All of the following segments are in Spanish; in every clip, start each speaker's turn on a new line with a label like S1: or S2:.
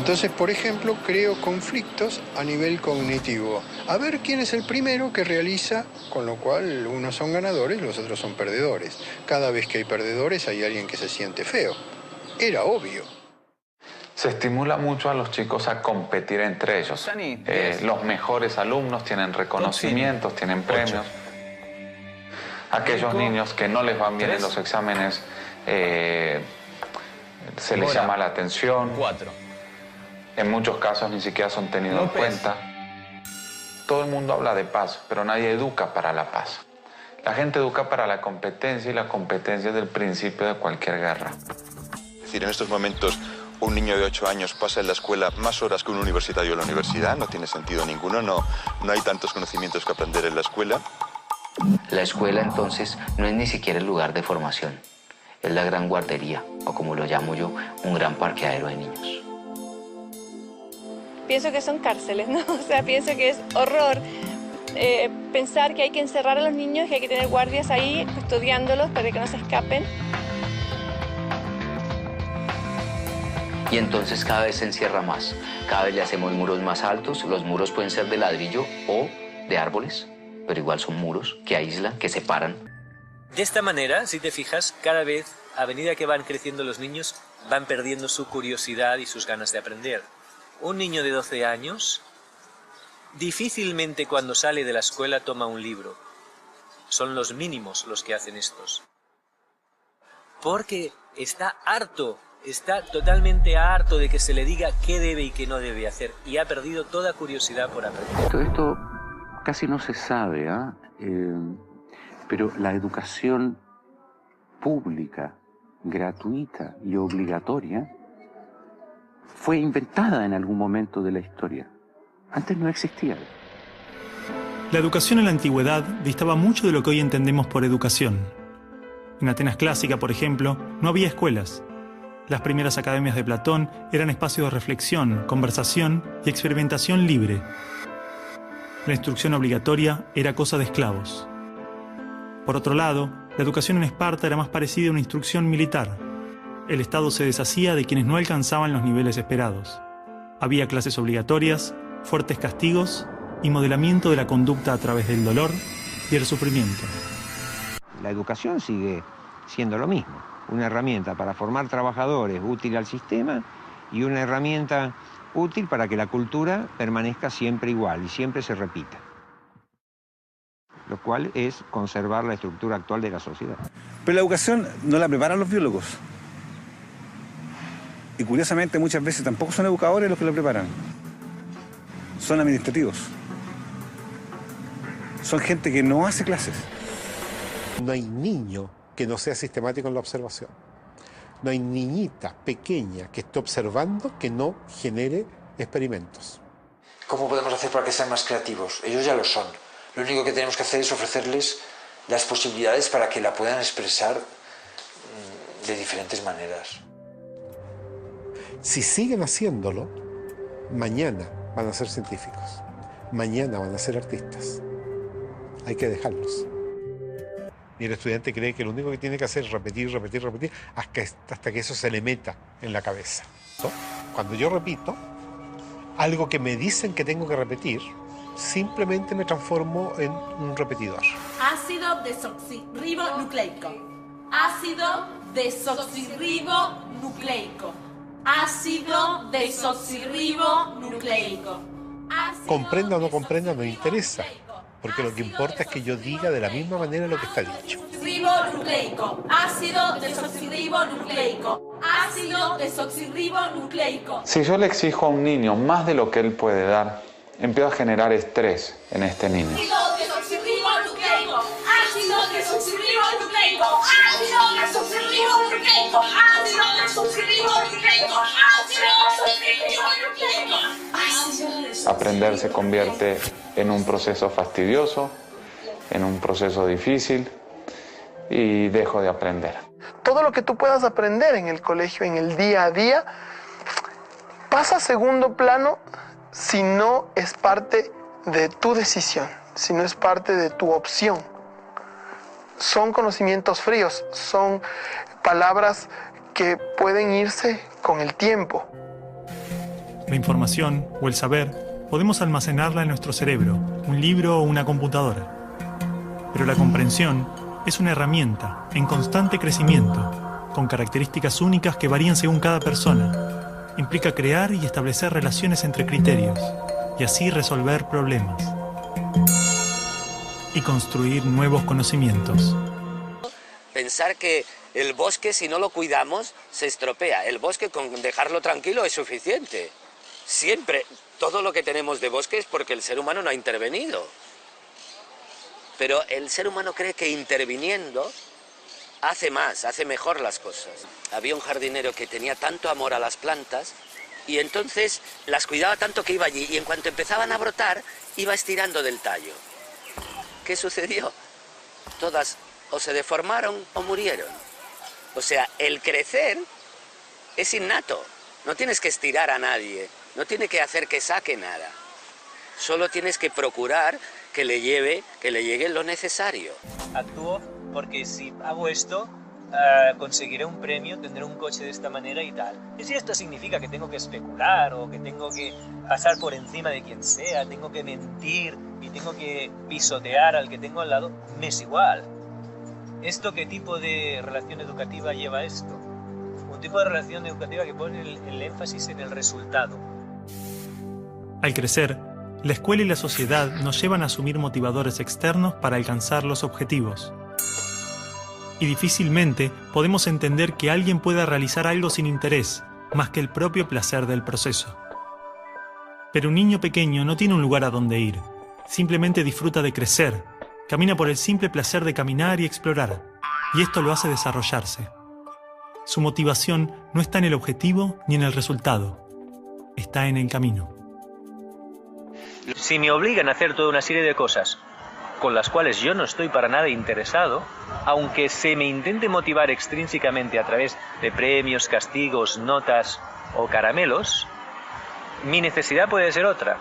S1: Entonces, por ejemplo, creo conflictos a nivel cognitivo. A ver quién es el primero que realiza, con lo cual unos son ganadores, los otros son perdedores. Cada vez que hay perdedores hay alguien que se siente feo. Era obvio.
S2: Se estimula mucho a los chicos a competir entre ellos. Los mejores alumnos tienen reconocimientos, tienen premios. Aquellos niños que no les van bien en los exámenes, se les llama la atención. En muchos casos ni siquiera son tenidos en cuenta. Todo el mundo habla de paz, pero nadie educa para la paz. La gente educa para la competencia y la competencia es el principio de cualquier guerra.
S3: Es decir, en estos momentos un niño de 8 años pasa en la escuela más horas que un universitario en la universidad, no tiene sentido ninguno, no hay tantos conocimientos que aprender en la escuela.
S4: La escuela entonces no es ni siquiera el lugar de formación, es la gran guardería, o como lo llamo yo, un gran parqueadero de niños.
S5: Pienso que son cárceles, ¿no? O sea, pienso que es horror pensar que hay que encerrar a los niños, que hay que tener guardias ahí custodiándolos para que no se escapen.
S4: Y entonces cada vez se encierra más, cada vez le hacemos muros más altos, los muros pueden ser de ladrillo o de árboles, pero igual son muros que aíslan, que separan.
S6: De esta manera, si te fijas, cada vez, a medida que van creciendo los niños, van perdiendo su curiosidad y sus ganas de aprender. Un niño de 12 años difícilmente cuando sale de la escuela toma un libro. Son los mínimos los que hacen estos. Porque está harto, está totalmente harto de que se le diga qué debe y qué no debe hacer. Y ha perdido toda curiosidad por aprender.
S7: Todo esto casi no se sabe, pero la educación pública, gratuita y obligatoria fue inventada en algún momento de la historia. Antes no existía.
S8: La educación en la antigüedad distaba mucho de lo que hoy entendemos por educación. En Atenas clásica, por ejemplo, no había escuelas. Las primeras academias de Platón eran espacios de reflexión, conversación y experimentación libre. La instrucción obligatoria era cosa de esclavos. Por otro lado, la educación en Esparta era más parecida a una instrucción militar. El Estado se deshacía de quienes no alcanzaban los niveles esperados. Había clases obligatorias, fuertes castigos y modelamiento de la conducta a través del dolor y el sufrimiento.
S9: La educación sigue siendo lo mismo, una herramienta para formar trabajadores útil al sistema y una herramienta útil para que la cultura permanezca siempre igual y siempre se repita. Lo cual es conservar la estructura actual de la sociedad.
S10: Pero la educación no la preparan los biólogos. Y curiosamente muchas veces tampoco son educadores los que la preparan. Son administrativos. Son gente que no hace clases.
S11: No hay niño que no sea sistemático en la observación. No hay niñita pequeña que esté observando que no genere experimentos.
S12: ¿Cómo podemos hacer para que sean más creativos? Ellos ya lo son. Lo único que tenemos que hacer es ofrecerles las posibilidades para que la puedan expresar de diferentes maneras.
S11: Si siguen haciéndolo, mañana van a ser científicos. Mañana van a ser artistas. Hay que dejarlos. Y el estudiante cree que lo único que tiene que hacer es repetir, repetir, repetir, hasta que eso se le meta en la cabeza. Cuando yo repito algo que me dicen que tengo que repetir, simplemente me transformo en un repetidor.
S13: Ácido desoxirribonucleico. Ácido desoxirribonucleico. Ácido desoxirribonucleico.
S11: Comprenda o no comprenda, no interesa. Porque lo que importa es que yo diga de la misma manera lo que está dicho.
S13: Ácido desoxirribonucleico. Ácido desoxirribonucleico.
S2: Si yo le exijo a un niño más de lo que él puede dar, empiezo a generar estrés en este niño.
S13: Ácido desoxirribonucleico. Ácido desoxirribonucleico. Ácido desoxirribonucleico. Ácido desoxirribonucleico. Ácido desoxirribonucleico.
S2: Aprender se convierte en un proceso fastidioso, en un proceso difícil y dejo de aprender.
S14: Todo lo que tú puedas aprender en el colegio, en el día a día, pasa a segundo plano si no es parte de tu decisión, si no es parte de tu opción. Son conocimientos fríos, son palabras que pueden irse con el tiempo.
S8: La información o el saber podemos almacenarla en nuestro cerebro, un libro o una computadora. Pero la comprensión es una herramienta en constante crecimiento, con características únicas que varían según cada persona. Implica crear y establecer relaciones entre criterios, y así resolver problemas. Y construir nuevos conocimientos.
S15: Pensar que el bosque, si no lo cuidamos, se estropea. El bosque, con dejarlo tranquilo, es suficiente. Siempre, todo lo que tenemos de bosque es porque el ser humano no ha intervenido. Pero el ser humano cree que interviniendo hace más, hace mejor las cosas. Había un jardinero que tenía tanto amor a las plantas y entonces las cuidaba tanto que iba allí y en cuanto empezaban a brotar, iba estirando del tallo. ¿Qué sucedió? Todas o se deformaron o murieron. O sea, el crecer es innato. No tienes que estirar a nadie, no tienes que hacer que saque nada. Solo tienes que procurar que le llegue lo necesario.
S6: Actúo porque si hago esto, conseguiré un premio, tendré un coche de esta manera y tal. Y si esto significa que tengo que especular o que tengo que pasar por encima de quien sea, tengo que mentir y tengo que pisotear al que tengo al lado, me es igual. ¿Esto qué tipo de relación educativa lleva esto? Un tipo de relación educativa que pone el énfasis en el resultado.
S8: Al crecer, la escuela y la sociedad nos llevan a asumir motivadores externos para alcanzar los objetivos. Y difícilmente podemos entender que alguien pueda realizar algo sin interés, más que el propio placer del proceso. Pero un niño pequeño no tiene un lugar a donde ir, simplemente disfruta de crecer, camina por el simple placer de caminar y explorar, y esto lo hace desarrollarse. Su motivación no está en el objetivo ni en el resultado, está en el camino.
S6: Si me obligan a hacer toda una serie de cosas con las cuales yo no estoy para nada interesado, aunque se me intente motivar extrínsecamente a través de premios, castigos, notas o caramelos, mi necesidad puede ser otra.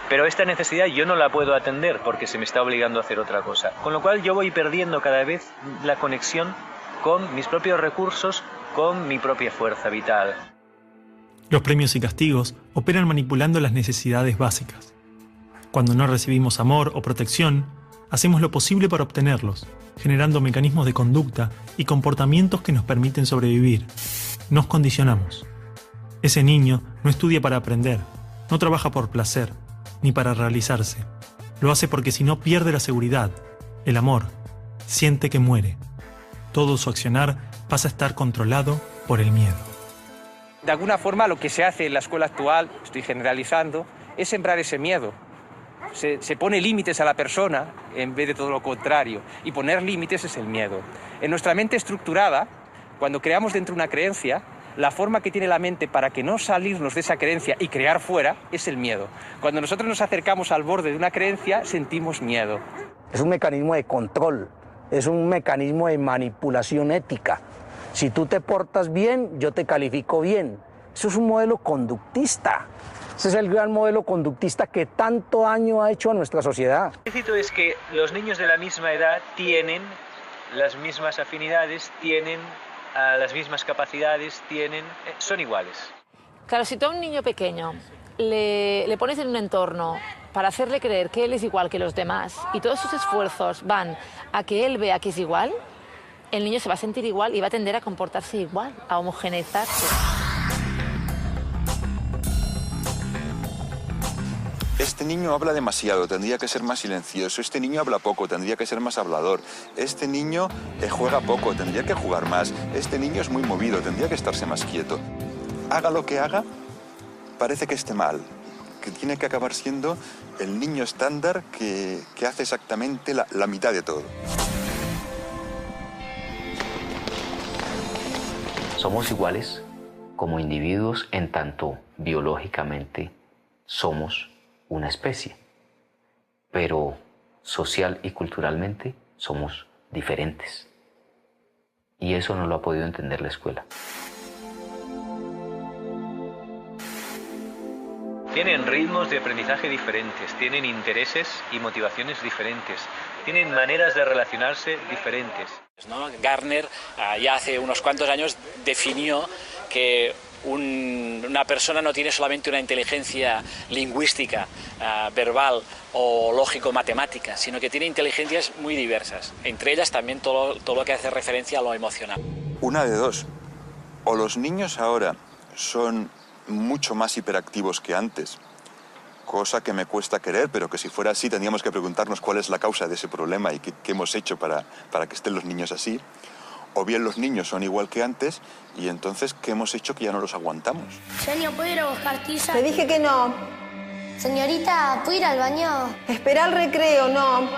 S6: Pero esta necesidad yo no la puedo atender porque se me está obligando a hacer otra cosa. Con lo cual yo voy perdiendo cada vez la conexión con mis propios recursos, con mi propia fuerza vital.
S8: Los premios y castigos operan manipulando las necesidades básicas. Cuando no recibimos amor o protección, hacemos lo posible para obtenerlos, generando mecanismos de conducta y comportamientos que nos permiten sobrevivir. Nos condicionamos. Ese niño no estudia para aprender, no trabaja por placer, ni para realizarse. Lo hace porque si no pierde la seguridad, el amor, siente que muere. Todo su accionar pasa a estar controlado por el miedo.
S16: De alguna forma lo que se hace en la escuela actual, estoy generalizando, es sembrar ese miedo. Se pone límites a la persona en vez de todo lo contrario. Y poner límites es el miedo. En nuestra mente estructurada, cuando creamos dentro una creencia, la forma que tiene la mente para que no salirnos de esa creencia y crear fuera es el miedo. Cuando nosotros nos acercamos al borde de una creencia, sentimos miedo.
S17: Es un mecanismo de control, es un mecanismo de manipulación ética. Si tú te portas bien, yo te califico bien. Eso es un modelo conductista. Ese es el gran modelo conductista que tanto daño ha hecho a nuestra sociedad.
S6: Lo que es que los niños de la misma edad tienen las mismas afinidades, tienen las mismas capacidades, son iguales.
S18: Claro, si tú a un niño pequeño le pones en un entorno para hacerle creer que él es igual que los demás y todos sus esfuerzos van a que él vea que es igual, el niño se va a sentir igual y va a tender a comportarse igual, a homogeneizarse.
S3: Este niño habla demasiado, tendría que ser más silencioso. Este niño habla poco, tendría que ser más hablador. Este niño juega poco, tendría que jugar más. Este niño es muy movido, tendría que estarse más quieto. Haga lo que haga, parece que esté mal, que tiene que acabar siendo el niño estándar que hace exactamente la mitad de todo.
S4: Somos iguales como individuos en tanto biológicamente somos una especie, pero social y culturalmente somos diferentes. Y eso no lo ha podido entender la escuela.
S6: Tienen ritmos de aprendizaje diferentes, tienen intereses y motivaciones diferentes, tienen maneras de relacionarse diferentes.
S19: Gardner ya hace unos cuantos años definió que Una persona no tiene solamente una inteligencia lingüística, verbal o lógico-matemática, sino que tiene inteligencias muy diversas, entre ellas también todo lo que hace referencia a lo emocional.
S3: Una de dos, o los niños ahora son mucho más hiperactivos que antes, cosa que me cuesta creer, pero que si fuera así tendríamos que preguntarnos cuál es la causa de ese problema y qué hemos hecho para que estén los niños así. O bien los niños son igual que antes y entonces ¿qué hemos hecho que ya no los aguantamos?
S20: Genio, ¿puedo ir a buscar tiza?
S21: Te dije que no.
S20: Señorita, ¿puedo ir al baño?
S21: Espera el recreo, no.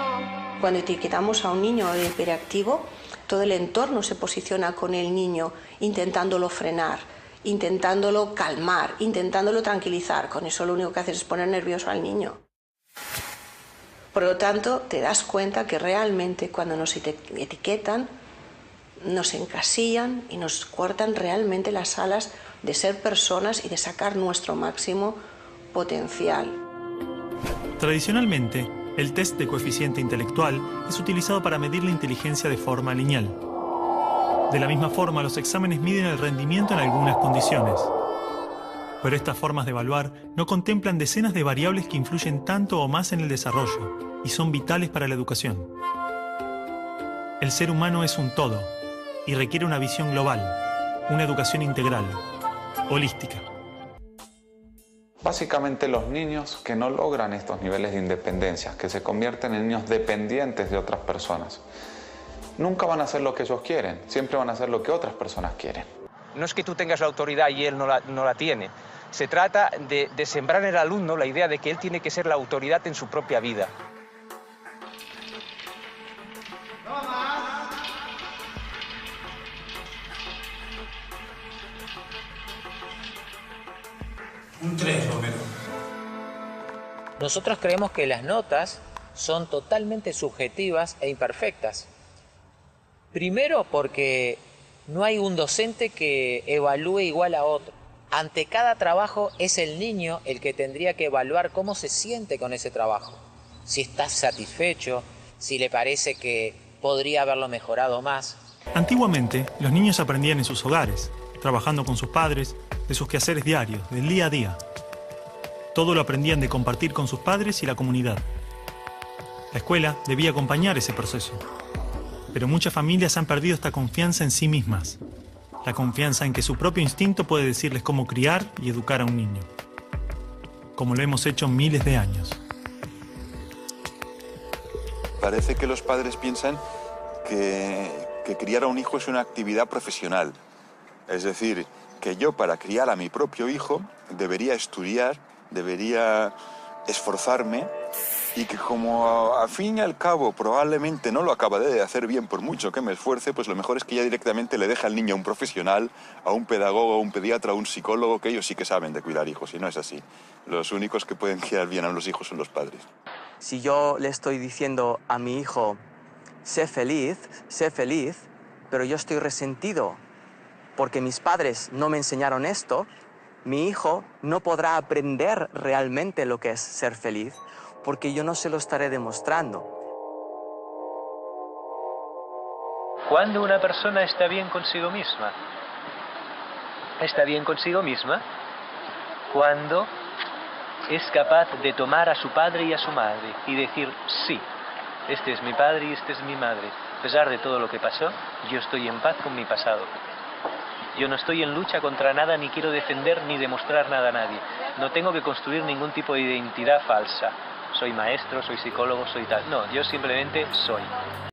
S22: Cuando etiquetamos a un niño de hiperactivo, todo el entorno se posiciona con el niño intentándolo frenar, intentándolo calmar, intentándolo tranquilizar. Con eso lo único que haces es poner nervioso al niño. Por lo tanto, te das cuenta que realmente cuando nos etiquetan, nos encasillan y nos cortan realmente las alas de ser personas y de sacar nuestro máximo potencial.
S8: Tradicionalmente, el test de coeficiente intelectual es utilizado para medir la inteligencia de forma lineal. De la misma forma, los exámenes miden el rendimiento en algunas condiciones. Pero estas formas de evaluar no contemplan decenas de variables que influyen tanto o más en el desarrollo y son vitales para la educación. El ser humano es un todo y requiere una visión global, una educación integral, holística.
S2: Básicamente los niños que no logran estos niveles de independencia, que se convierten en niños dependientes de otras personas, nunca van a hacer lo que ellos quieren, siempre van a hacer lo que otras personas quieren.
S16: No es que tú tengas la autoridad y él no la tiene. Se trata de sembrar en el alumno la idea de que él tiene que ser la autoridad en su propia vida.
S23: Un 3, Romero.
S24: Nosotros creemos que las notas son totalmente subjetivas e imperfectas. Primero porque no hay un docente que evalúe igual a otro. Ante cada trabajo es el niño el que tendría que evaluar cómo se siente con ese trabajo. Si está satisfecho, si le parece que podría haberlo mejorado más.
S8: Antiguamente, los niños aprendían en sus hogares, trabajando con sus padres, de sus quehaceres diarios, del día a día. Todo lo aprendían de compartir con sus padres y la comunidad. La escuela debía acompañar ese proceso. Pero muchas familias han perdido esta confianza en sí mismas. La confianza en que su propio instinto puede decirles cómo criar y educar a un niño. Como lo hemos hecho miles de años.
S3: Parece que los padres piensan que criar a un hijo es una actividad profesional. Es decir, que yo para criar a mi propio hijo debería estudiar, debería esforzarme y que como al fin y al cabo probablemente no lo acabaré de hacer bien por mucho que me esfuerce, pues lo mejor es que ya directamente le deje al niño a un profesional, a un pedagogo, a un pediatra, a un psicólogo, que ellos sí que saben de cuidar hijos y no es así. Los únicos que pueden criar bien a los hijos son los padres.
S25: Si yo le estoy diciendo a mi hijo, sé feliz, pero yo estoy resentido porque mis padres no me enseñaron esto, mi hijo no podrá aprender realmente lo que es ser feliz, porque yo no se lo estaré demostrando.
S6: Cuando una persona está bien consigo misma cuando es capaz de tomar a su padre y a su madre y decir, sí, este es mi padre y este es mi madre. A pesar de todo lo que pasó, yo estoy en paz con mi pasado. Yo no estoy en lucha contra nada, ni quiero defender ni demostrar nada a nadie. No tengo que construir ningún tipo de identidad falsa. Soy maestro, soy psicólogo, soy tal. No, yo simplemente soy.